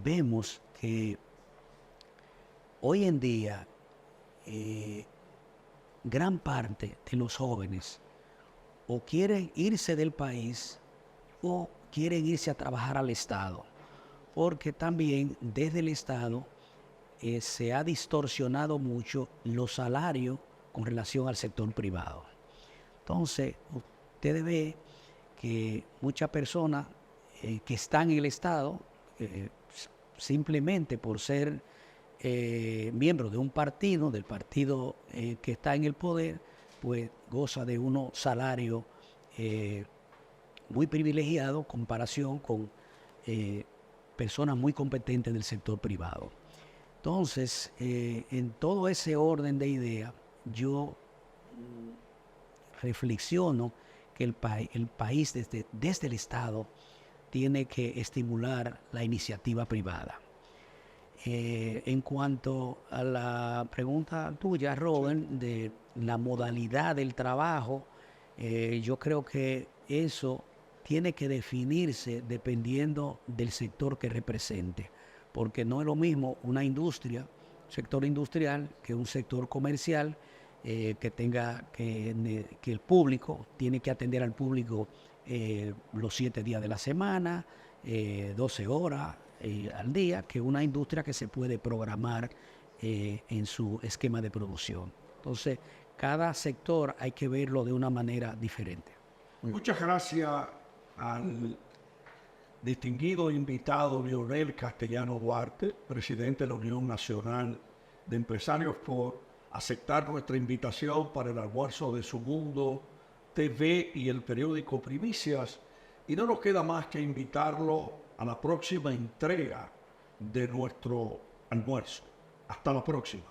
vemos que hoy en día gran parte de los jóvenes o quieren irse del país o quieren irse a trabajar al Estado, porque también desde el Estado se ha distorsionado mucho los salarios con relación al sector privado. Entonces, ustedes ven que muchas personas que están en el Estado, simplemente por ser miembros de un partido, del partido que está en el poder, pues goza de unos salarios muy privilegiados en comparación con personas muy competentes del sector privado. Entonces, en todo ese orden de ideas, yo reflexiono que el país desde el Estado tiene que estimular la iniciativa privada. En cuanto a la pregunta tuya, Robert, de la modalidad del trabajo, yo creo que eso tiene que definirse dependiendo del sector que represente, porque no es lo mismo una industria, sector industrial, que un sector comercial, que tenga que el público tiene que atender al público los 7 días de la semana, 12 horas al día, que una industria que se puede programar en su esquema de producción. Entonces, cada sector hay que verlo de una manera diferente. Muchas gracias al distinguido invitado Leonel Castellano Duarte, presidente de la Unión Nacional de Empresarios, por aceptar nuestra invitación para el almuerzo de Su Mundo TV y el periódico Primicias. Y no nos queda más que invitarlo a la próxima entrega de nuestro almuerzo. Hasta la próxima.